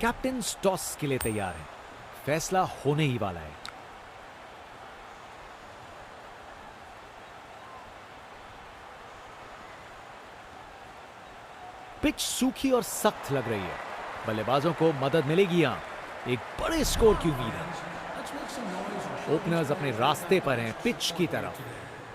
Captain toss के लिए तैयार है। फैसला होने ही वाला है। पिच सूखी और सख्त लग रही है। बल्लेबाजों को मदद मिलेगी यहां। एक बड़े स्कोर की उम्मीद है। ओपनर्स अपने रास्ते पर हैं पिच की तरफ।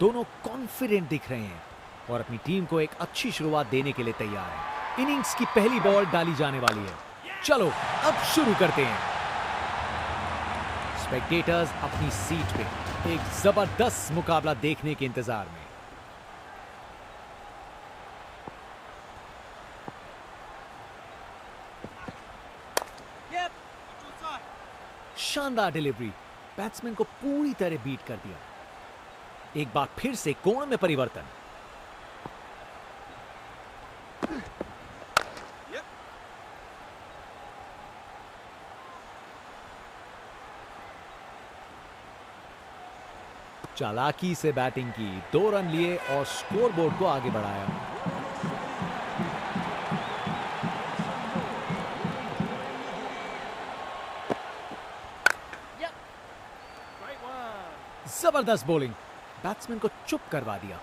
दोनों कॉन्फिडेंट दिख रहे हैं और अपनी टीम को एक अच्छी शुरुआत देने के लिए तैयार हैं। इनिंग्स की पहली बॉल डाली जाने वाली है। चलो अब शुरू करते हैं। स्पेक्टेटर्स अपनी सीट पे एक जबरदस्त मुकाबला देखने के इंतजार में। शानदार डिलीवरी, बैट्समैन को पूरी तरह बीट कर दिया। एक बार फिर से कोण में परिवर्तन। चालाकी से बैटिंग की, 2 रन लिए और स्कोरबोर्ड को आगे बढ़ाया। जबरदस्त बॉलिंग, बैट्समैन को चुप करवा दिया।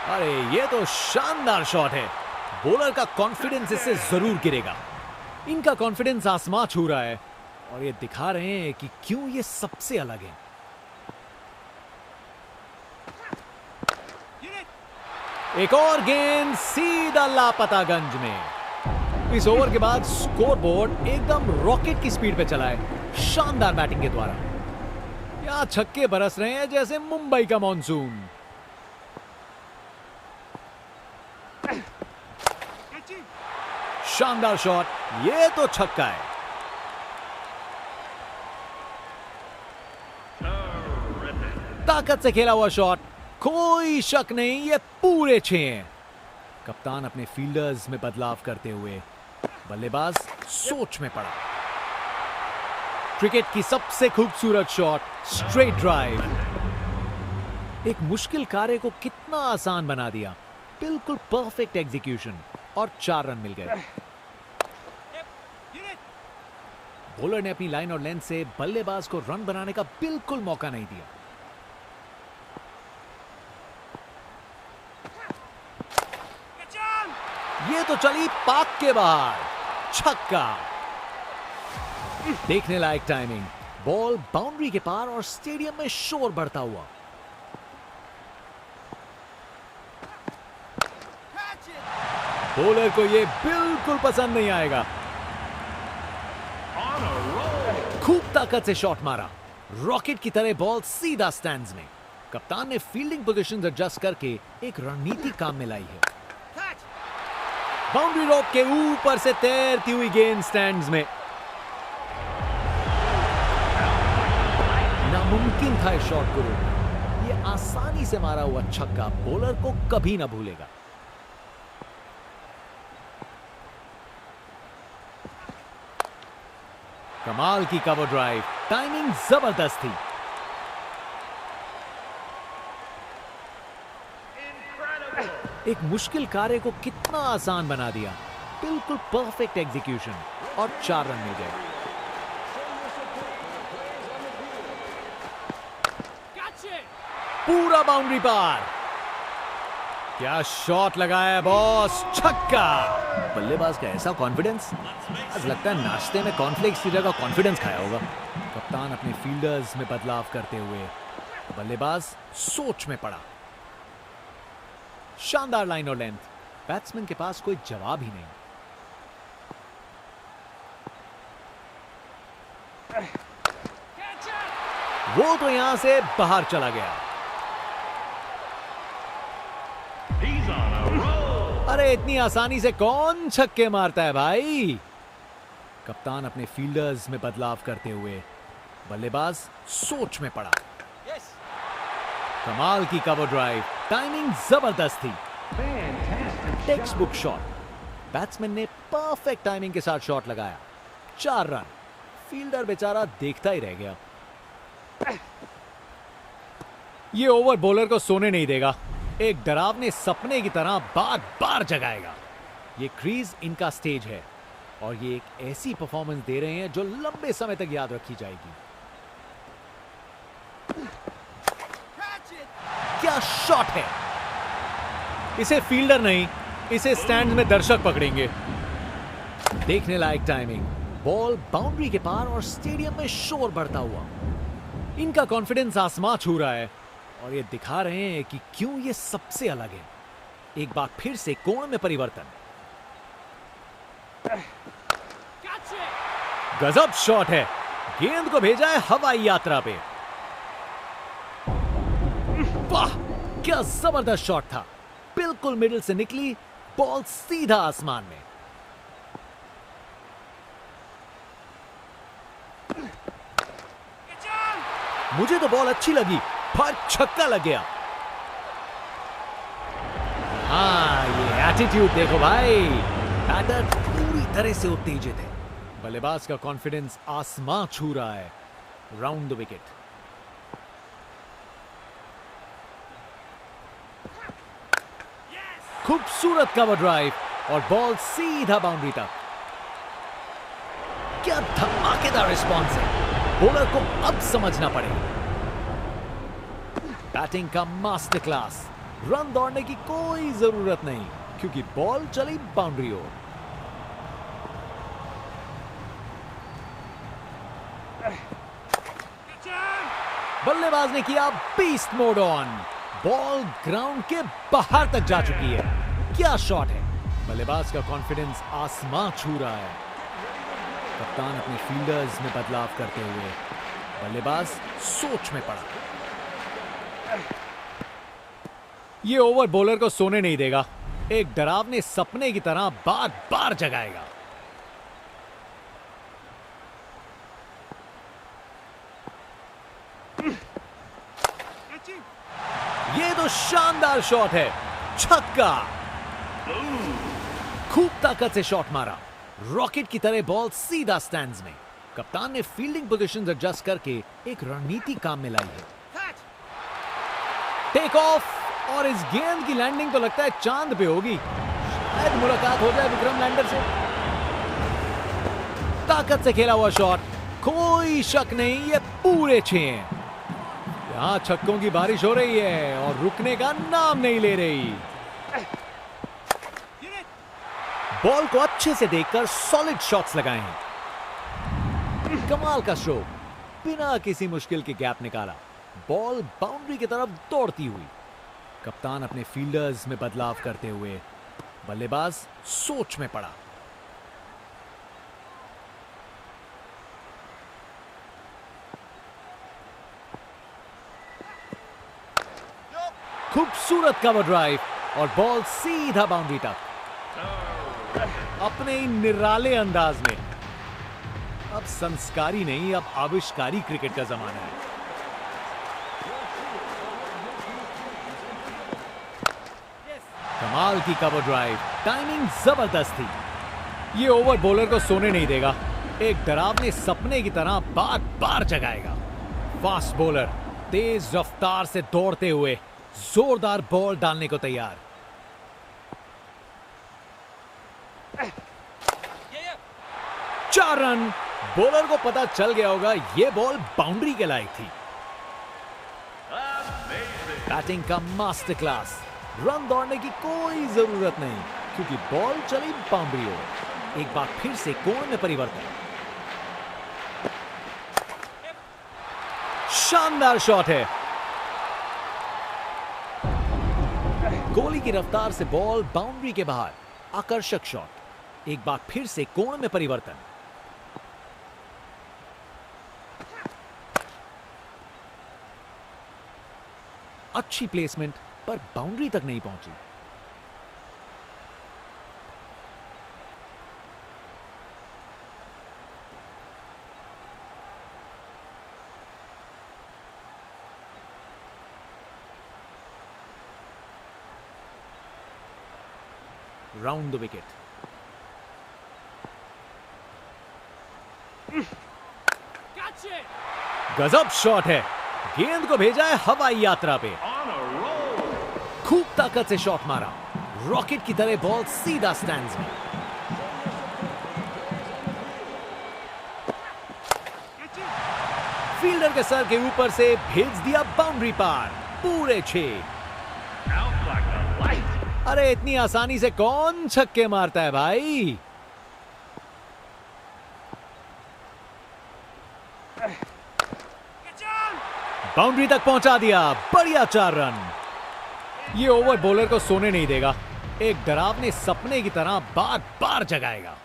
अरे ये तो शानदार शॉट है। बॉलर का कॉन्फिडेंस इससे जरूर गिरेगा। इनका कॉन्फिडेंस आसमां छू रहा है और ये दिखा रहे हैं कि क्यों ये सबसे अलग है। एक और गेंद सीधा लापतागंज में। इस ओवर के बाद स्कोरबोर्ड एकदम रॉकेट की स्पीड पे चला है शानदार बैटिंग के द्वारा। यहां छक्के बरस रहे हैं जैसे मुंबई का मॉनसून। शानदार शॉट, ये तो छक्का है। ताकत से खेला हुआ शॉट, कोई शक नहीं ये पूरे 6 हैं। कप्तान अपने फील्डर्स में बदलाव करते हुए बल्लेबाज सोच में पड़ा। क्रिकेट की सबसे खूबसूरत शॉट, स्ट्रेट ड्राइव। एक मुश्किल कार्य को कितना आसान बना दिया। बिल्कुल परफेक्ट एग्जीक्यूशन और 4 रन मिल गए। बॉलर ने अपनी लाइन और लेंथ से बल्लेबाज को रन बनाने का बिल्कुल मौका नहीं दिया। ये तो चली पाक के बाहर, छक्का। देखने लायक टाइमिंग, बॉल बाउंड्री के पार और स्टेडियम में शोर बढ़ता हुआ। बॉलर को ये बिल्कुल पसंद नहीं आएगा। खूब ताकत से शॉट मारा, रॉकेट की तरह बॉल सीधा स्टैंड्स में। कप्तान ने फील्डिंग पोजीशंस एडजस्ट करके एक रणनीति काम में लाई है। बाउंड्री रोप के ऊपर से तैरती हुई गेंद स्टैंड्स में। नामुमकिन था इस शॉट को रोकना। ये आसानी से मारा हुआ छक्का बॉलर को कभी ना भूलेगा। कमाल की कवर ड्राइव, टाइमिंग जबरदस्त थी। एक मुश्किल कार्य को कितना आसान बना दिया। बिल्कुल परफेक्ट एग्जीक्यूशन और 4 रन मिल गए। पूरा बाउंड्री पार। क्या शॉट लगाया बॉस, छक्का। बल्लेबाज का ऐसा कॉन्फिडेंस, आज लगता है नाश्ते में कॉर्नफ्लेक्स की जगह कॉन्फिडेंस खाया होगा। कप्तान अपने फील्डर्स में बदलाव करते हुए बल्लेबाज सोच में पड़ा। शानदार लाइन और लेंथ, बैट्समैन के पास कोई जवाब ही नहीं। वो तो यहां से बाहर चला गया। अरे इतनी आसानी से कौन छक्के मारता है भाई। कप्तान अपने फील्डर्स में बदलाव करते हुए बल्लेबाज सोच में पड़ा। कमाल की कवर ड्राइव, टाइमिंग जबरदस्त थी। टेक्स्ट बुक शॉट, बैट्समैन ने परफेक्ट टाइमिंग के साथ शॉट लगाया। 4 रन। फील्डर बेचारा देखता ही रह गया। ये ओवर बॉलर को सोने नहीं देगा, एक डरावने सपने की तरह बार बार जगाएगा। ये क्रीज इनका स्टेज है और ये एक ऐसी परफॉर्मेंस दे रहे हैं जो लंबे समय तक याद रखी जाएगी। क्या शॉट है! इसे फील्डर नहीं, इसे स्टैंड में दर्शक पकड़ेंगे। देखने लायक टाइमिंग, बॉल बाउंड्री के पार और स्टेडियम में शोर बढ़ता हुआ। इनका कॉन्फिडेंस आसमां छू रहा है और ये दिखा रहे हैं कि क्यों ये सबसे अलग है। एक बार फिर से कोण में परिवर्तन। गजब शॉट है, गेंद को भेजा है हवाई यात्रा पे। वाह, क्या जबरदस्त शॉट था! बिल्कुल मिडिल से निकली बॉल सीधा आसमान में। मुझे तो बॉल अच्छी लगी पर छक्का लग गया। हाँ, ये एटीट्यूड देखो भाई, बैटर पूरी तरह से उत्तेजित है। बल्लेबाज का कॉन्फिडेंस आसमां छू रहा है। Round the wicket. खूबसूरत कवर ड्राइव और बॉल सीधा बाउंड्री तक। क्या धमाकेदार रिस्पॉन्स है! बॉलर को अब समझना पड़ेगा। बैटिंग का मास्टर क्लास। रन दौड़ने की कोई जरूरत नहीं क्योंकि बॉल चली बाउंड्री ओर। बल्लेबाज ने किया beast mode on. Ball ground के बाहर तक जा चुकी है। क्या शॉट है! बल्लेबाज का कॉन्फिडेंस आसमां छू रहा है। कप्तान अपने फील्डर्स में बदलाव करते हुए, बल्लेबाज सोच में पड़ा। ये ओवर बॉलर को सोने नहीं देगा, एक डरावने सपने की तरह बार बार जगाएगा। ये तो शानदार शॉट है, छक्का! खूब ताकत से शॉट मारा, रॉकेट की तरह बॉल सीधा स्टैंड्स में। कप्तान ने फील्डिंग पोजीशंस एडजस्ट करके एक रणनीति काम में लाई है। टेक ऑफ और इस गेंद की लैंडिंग तो लगता है चांद पे होगी। शायद मुलाकात हो जाए विक्रम लैंडर से। ताकत से खेला हुआ शॉट, कोई शक नहीं ये पूरे 6 हैं। यहां छक्कों की बारिश हो रही है और रुकने का नाम नहीं ले रही। बॉल को अच्छे से देखकर सॉलिड शॉट्स लगाए हैं। कमाल का स्ट्रोक, बिना किसी मुश्किल के गैप निकाला। बॉल बाउंड्री की तरफ दौड़ती हुई। कप्तान अपने फील्डर्स में बदलाव करते हुए, बल्लेबाज सोच में पड़ा। खूबसूरत कवर ड्राइव और बॉल सीधा बाउंड्री तक। अपने ही निराले अंदाज में। अब संस्कारी नहीं, अब आविष्कारी क्रिकेट का जमाना है। कमाल की कवर ड्राइव, टाइमिंग जबरदस्त थी। ये ओवर बॉलर को सोने नहीं देगा, एक डरावने सपने की तरह बार बार जगाएगा। फास्ट बॉलर तेज रफ्तार से दौड़ते हुए जोरदार बॉल डालने को तैयार। 4 रन। बॉलर को पता चल गया होगा यह बॉल बाउंड्री के लायक थी। बैटिंग का मास्टर क्लास। रन दौड़ने की कोई जरूरत नहीं क्योंकि बॉल चली बाउंड्री ओर। एक बार फिर से कोण में परिवर्तन। शानदार शॉट है। गोली की रफ्तार से बॉल बाउंड्री के बाहर। आकर्षक शॉट। एक बार फिर से कोण में परिवर्तन। अच्छी प्लेसमेंट पर बाउंड्री तक नहीं पहुंची। Round the wicket. गजब शॉट है, गेंद को भेजा है हवाई यात्रा पे, खूब ताकत से शॉट मारा, रॉकेट की तरह बॉल सीधा स्टैंड्स में। फील्डर के सर के ऊपर से भेज दिया बाउंड्री पार, पूरे 6। अरे इतनी आसानी से कौन छक्के मारता है भाई। बाउंड्री तक पहुंचा दिया, बढ़िया 4 रन। ये ओवर बॉलर को सोने नहीं देगा, एक डरावने सपने की तरह बार बार जगाएगा।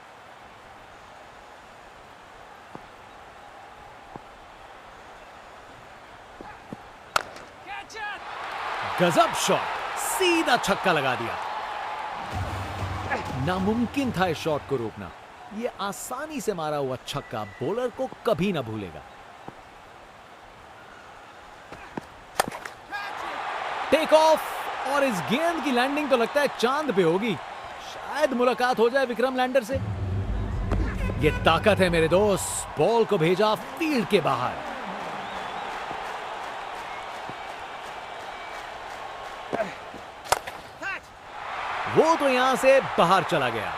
गजब शॉट, सीधा छक्का लगा दिया। नामुमकिन था इस शॉट को रोकना। ये आसानी से मारा हुआ छक्का बॉलर को कभी ना भूलेगा। टेक ऑफ, और इस गेंद की लैंडिंग तो लगता है चांद पे होगी। शायद मुलाकात हो जाए विक्रम लैंडर से। ये ताकत है मेरे दोस्त, बॉल को भेजा फील्ड के बाहर। वो तो यहां से बाहर चला गया।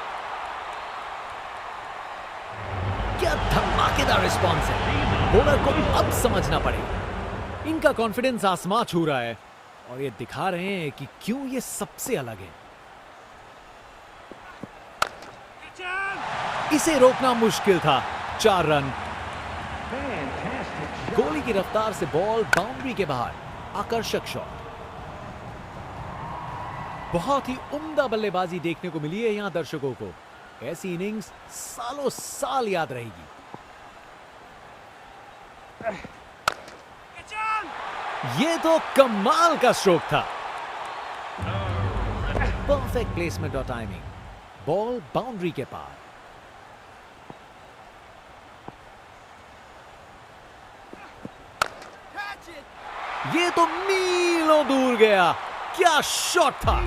क्या धमाकेदार रिस्पॉन्स है, बॉलर को अब समझना पड़ेगा। इनका कॉन्फिडेंस आसमां छू रहा है और ये दिखा रहे हैं कि क्यों ये सबसे अलग है। इसे रोकना मुश्किल था, 4 रन। गोली की रफ्तार से बॉल बाउंड्री के बाहर, आकर्षक शॉट। बहुत ही उम्दा बल्लेबाजी देखने को मिली है यहां दर्शकों को। ऐसी इनिंग्स सालों साल याद रहेगी। ये तो कमाल का स्ट्रोक था। परफेक्ट प्लेसमेंट और टाइमिंग, बॉल बाउंड्री के पार। ये तो मीलों दूर गया, क्या शॉट था।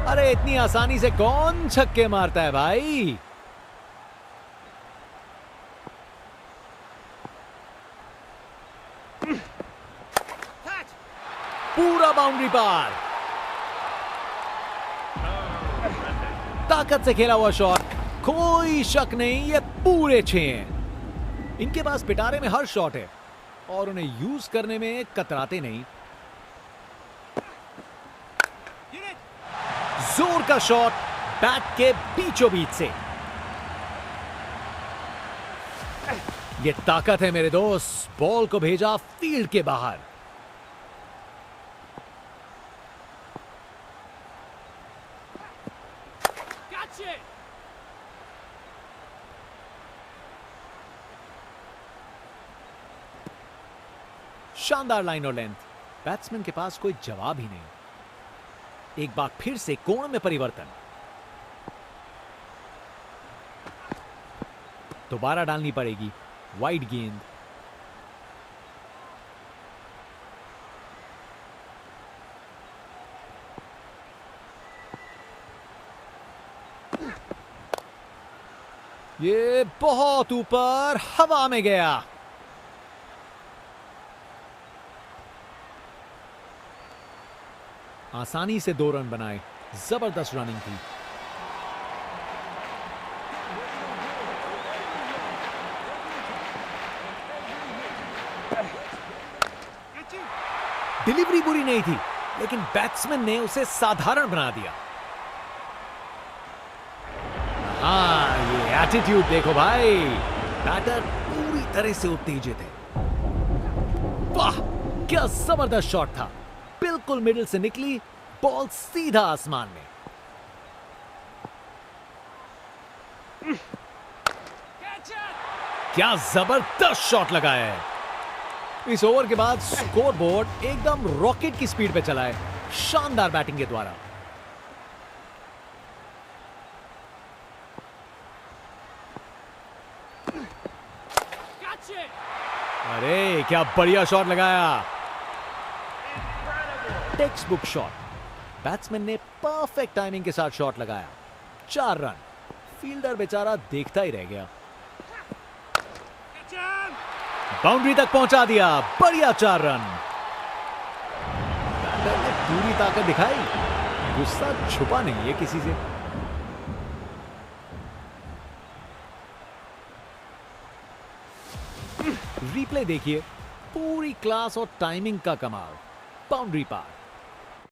अरे इतनी आसानी से कौन छक्के मारता है भाई। पूरा बाउंड्री पार, ताकत से खेला हुआ शॉट, कोई शक नहीं ये पूरे 6 हैं। इनके पास पिटारे में हर शॉट है और उन्हें यूज करने में कतराते नहीं। जोर का शॉट बैट के बीचों बीच से। ये ताकत है मेरे दोस्त, बॉल को भेजा फील्ड के बाहर। शानदार लाइन और लेंथ, बैट्समैन के पास कोई जवाब ही नहीं। एक बार फिर से कोण में परिवर्तन, दोबारा डालनी पड़ेगी वाइड गेंद। ये बहुत ऊपर हवा में गया। आसानी से 2 रन बनाए, जबरदस्त रनिंग थी। डिलीवरी बुरी नहीं थी, लेकिन बैट्समैन ने उसे साधारण बना दिया। हाँ, ये एटीट्यूड देखो भाई, बैटर पूरी तरह से उत्तेजित है। वाह, क्या जबरदस्त शॉट था, बिल्कुल मिडिल से निकली बॉल सीधा आसमान में। क्या जबरदस्त शॉट लगाया है। इस ओवर के बाद स्कोरबोर्ड एकदम रॉकेट की स्पीड पे चला है, शानदार बैटिंग के द्वारा। अरे क्या बढ़िया शॉट लगाया, टेक्स्ट बुक शॉट। बैट्समैन ने परफेक्ट टाइमिंग के साथ शॉट लगाया, 4 रन। फील्डर बेचारा देखता ही रह गया। बाउंड्री तक पहुंचा दिया, बढ़िया 4 रन। बैटर ने पूरी ताकत दिखाई, गुस्सा छुपा नहीं है किसी से। रिप्ले देखिए, पूरी क्लास और टाइमिंग का कमाल। बाउंड्री पार।